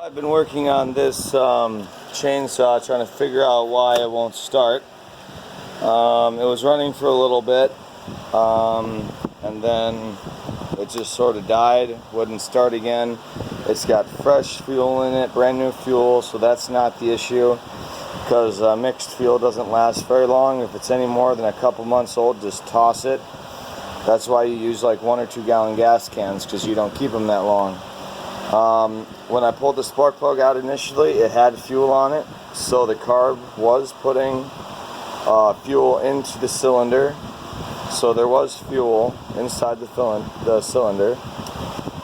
I've been working on this chainsaw, trying to figure out why it won't start. It was running for a little bit, and then it just sort of died, wouldn't start again. It's got fresh fuel in it, brand new fuel, so that's not the issue, because mixed fuel doesn't last very long. If it's any more than a couple months old, just toss it. That's why you use like 1 or 2 gallon gas cans, because you don't keep them that long. When I pulled the spark plug out initially, it had fuel on it, so the carb was putting fuel into the cylinder, so there was fuel inside the cylinder.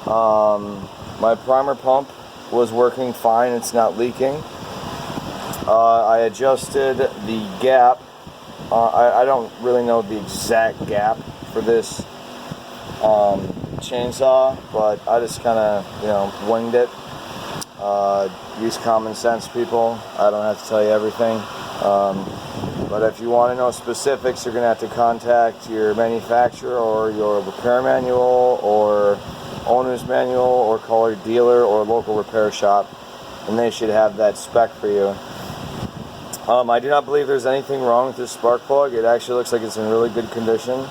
My primer pump was working fine, it's not leaking. I adjusted the gap. I don't really know the exact gap for this chainsaw, but I just kind of, winged it. Use common sense, people. I don't have to tell you everything. But if you want to know specifics, you're going to have to contact your manufacturer or your repair manual or owner's manual, or call your dealer or local repair shop, and they should have that spec for you. I do not believe there's anything wrong with this spark plug. It actually looks like it's in really good condition.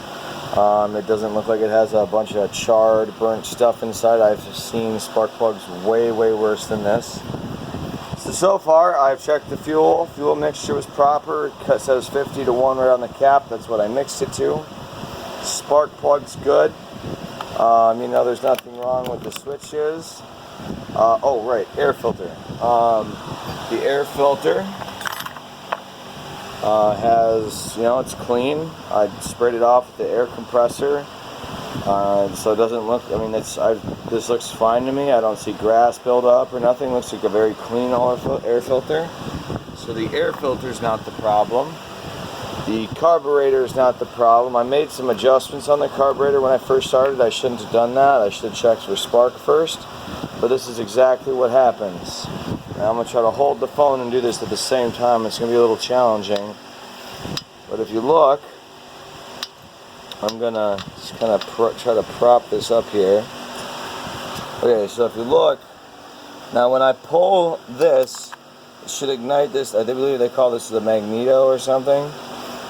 It doesn't look like it has a bunch of charred, burnt stuff inside. I've seen spark plugs way worse than this. So far, I've checked the fuel. Fuel mixture was proper. It says 50 to 1 right on the cap. That's what I mixed it to. Spark plug's good. There's nothing wrong with the switches. Oh, right, air filter. The air filter has, it's clean. I sprayed it off with the air compressor, so it doesn't look, this looks fine to me. I don't see grass buildup or nothing. Looks like a very clean air filter. So the air filter is not the problem. The carburetor is not the problem. I made some adjustments on the carburetor when I first started. I shouldn't have done that. I should have checked for spark first, but this is exactly what happens. Now I'm going to try to hold the phone and do this at the same time. It's going to be a little challenging. But if you look, I'm going to just kind of try to prop this up here. Okay, so if you look, now when I pull this, it should ignite this. I believe they call this the magneto or something.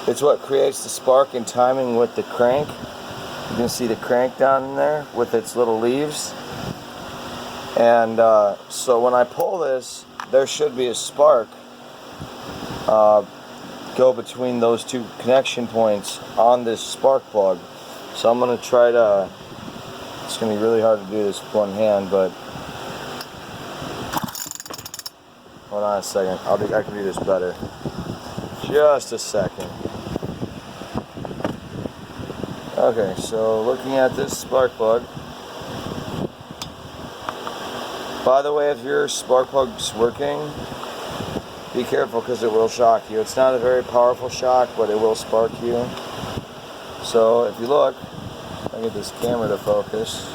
It's what creates the spark and timing with the crank. You can see the crank down in there with its little leaves. And so when I pull this, there should be a spark go between those 2 connection points on this spark plug. So I'm going to try to, it's going to be really hard to do this with one hand, but hold on a second, I can do this better. Just a second. Okay, so looking at this spark plug. By the way, if your spark plug's working, be careful because it will shock you. It's not a very powerful shock, but it will spark you. So if you look, I get this camera to focus.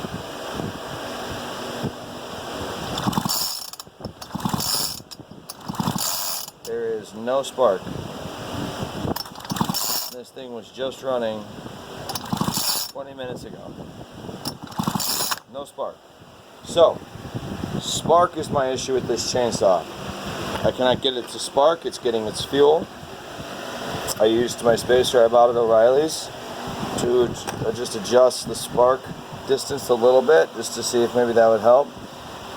There is no spark. This thing was just running 20 minutes ago. No spark. So, spark is my issue with this chainsaw. I cannot get it to spark. It's getting its fuel. I used my spacer I bought at O'Reilly's to just adjust the spark distance a little bit, just to see if maybe that would help.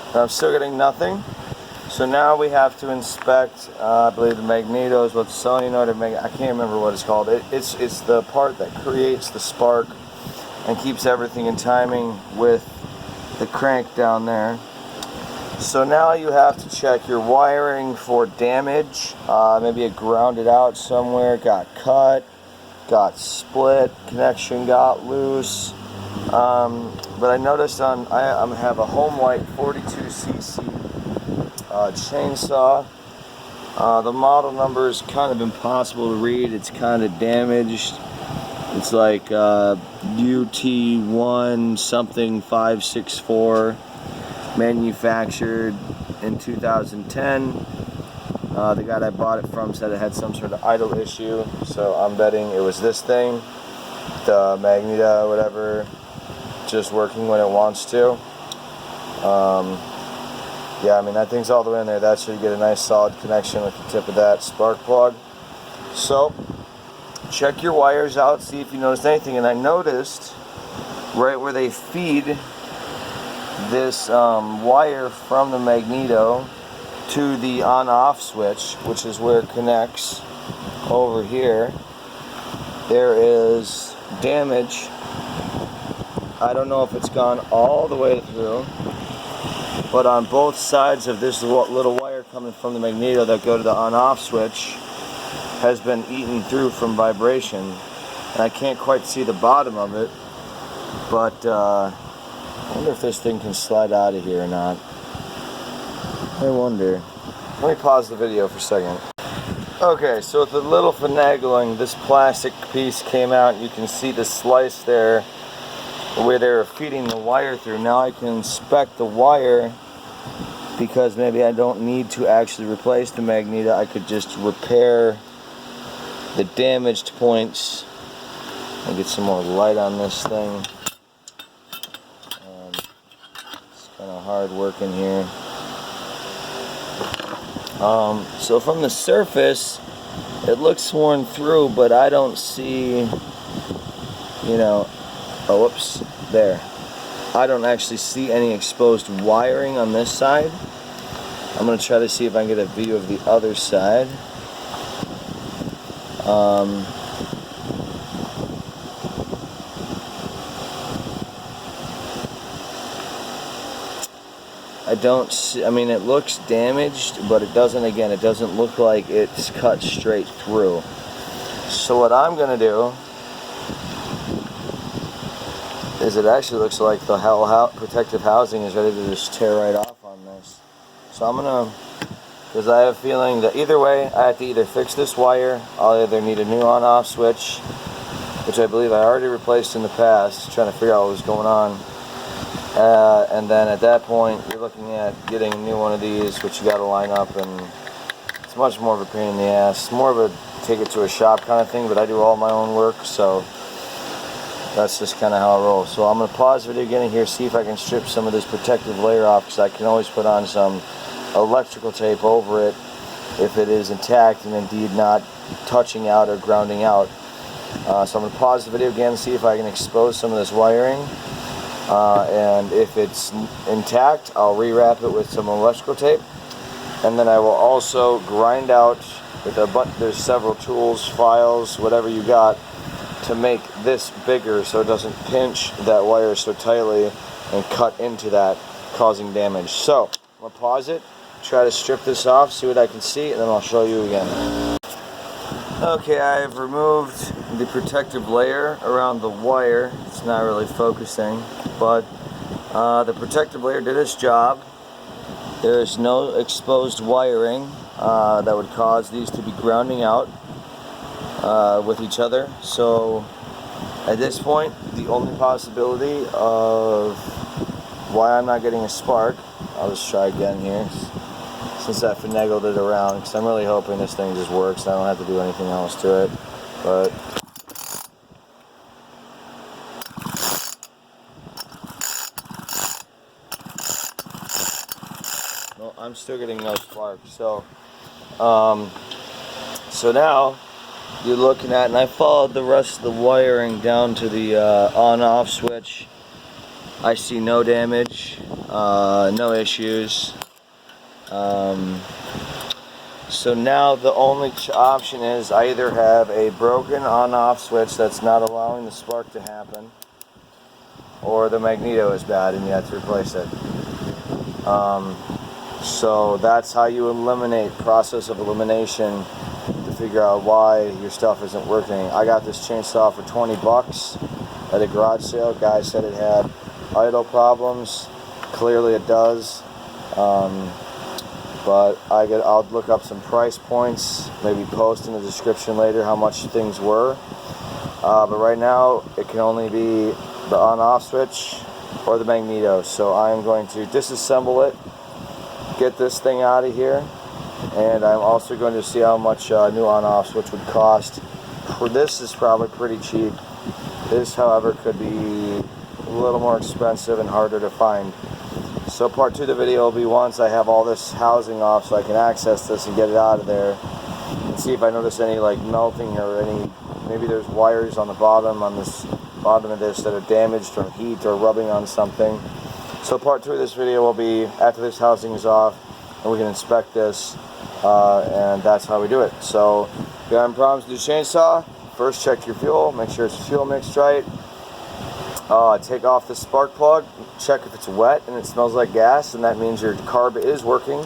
And I'm still getting nothing. So now we have to inspect, I believe the magneto is what the solenoid, I can't remember what it's called. It's the part that creates the spark and keeps everything in timing with the crank down there. So now you have to check your wiring for damage. Maybe it grounded out somewhere, got cut, got split, connection got loose. But I noticed I have a Homelite 42cc chainsaw. The model number is kind of impossible to read. It's kind of damaged. It's like UT1 something 564. Manufactured in 2010. The guy that I bought it from said it had some sort of idle issue, so I'm betting it was this thing, the magneto, whatever, just working when it wants to. Yeah, I mean, that thing's all the way in there. That should get a nice solid connection with the tip of that spark plug. So, check your wires out, see if you noticed anything. And I noticed right where they feed this wire from the magneto to the on-off switch, which is where it connects over here, there is damage. I don't know if it's gone all the way through, but on both sides of this little wire coming from the magneto that go to the on-off switch has been eaten through from vibration. And I can't quite see the bottom of it, but I wonder if this thing can slide out of here or not. I wonder. Let me pause the video for a second. Okay, so with a little finagling, this plastic piece came out. You can see the slice there where they're feeding the wire through. Now I can inspect the wire, because maybe I don't need to actually replace the magneto. I could just repair the damaged points and get some more light on this thing. It's kind of hard working here. So from the surface, it looks worn through, but I don't see, you know, oh, whoops, there. I don't actually see any exposed wiring on this side. I'm going to try to see if I can get a view of the other side. I don't see, I mean, it looks damaged, but it doesn't, again, it doesn't look like it's cut straight through. So what I'm going to do is, it actually looks like the protective housing is ready to just tear right off on this. So I'm going to, because I have a feeling that either way, I have to either fix this wire, I'll either need a new on-off switch, which I believe I already replaced in the past, trying to figure out what was going on. And then at that point, you're looking at getting a new one of these, which you got to line up, and it's much more of a pain in the ass. It's more of a take it to a shop kind of thing, but I do all my own work, so that's just kind of how I roll. So I'm going to pause the video again here, see if I can strip some of this protective layer off, because I can always put on some electrical tape over it if it is intact and indeed not touching out or grounding out. So I'm going to pause the video again, see if I can expose some of this wiring. And if it's intact, I'll rewrap it with some electrical tape, and then I will also grind out with there's several tools, files, whatever you got, to make this bigger so it doesn't pinch that wire so tightly and cut into that, causing damage. So I'm going to pause it, try to strip this off, see what I can see, and then I'll show you again. Okay, I have removed the protective layer around the wire. It's not really focusing, but the protective layer did its job. There is no exposed wiring that would cause these to be grounding out with each other. So at this point, the only possibility of why I'm not getting a spark, I'll just try again here, since I finagled it around, because I'm really hoping this thing just works and I don't have to do anything else to it. But no, I'm still getting no spark. So so now you're looking at, and I followed the rest of the wiring down to the on-off switch. I see no damage, no issues. So now the only option is I either have a broken on-off switch that's not allowing the spark to happen, or the magneto is bad and you have to replace it. So that's how you eliminate, process of elimination, to figure out why your stuff isn't working. I got this chainsaw for 20 bucks at a garage sale. Guy said it had idle problems. Clearly it does. But I'll look up some price points, maybe post in the description later how much things were. But right now it can only be the on-off switch or the magneto. So I'm going to disassemble it, get this thing out of here, and I'm also going to see how much new on-off switch would cost. This is probably pretty cheap. This, however, could be a little more expensive and harder to find. So part 2 of the video will be once I have all this housing off so I can access this and get it out of there, and see if I notice any like melting or any, maybe there's wires on the bottom of this that are damaged from heat or rubbing on something. So part 2 of this video will be after this housing is off and we can inspect this, and that's how we do it. So if you're having problems with your chainsaw, first check your fuel, make sure it's fuel mixed right. Take off the spark plug, check if it's wet and it smells like gas, and that means your carb is working.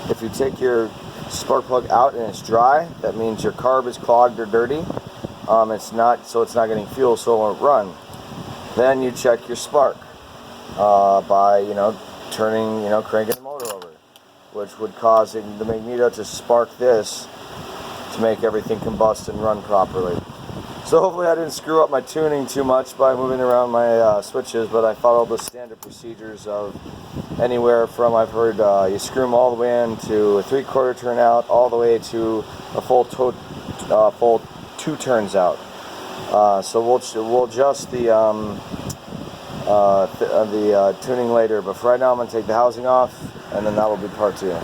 If you take your spark plug out and it's dry, that means your carb is clogged or dirty. It's not getting fuel, so it won't run. Then you check your spark by turning, cranking the motor over, which would cause the magneto to spark this to make everything combust and run properly. So hopefully I didn't screw up my tuning too much by moving around my switches, but I followed the standard procedures of anywhere from, I've heard you screw them all the way into a 3/4 turn out, all the way to a full 2 turns out. So we'll adjust the tuning later, but for right now I'm going to take the housing off, and then that will be part 2.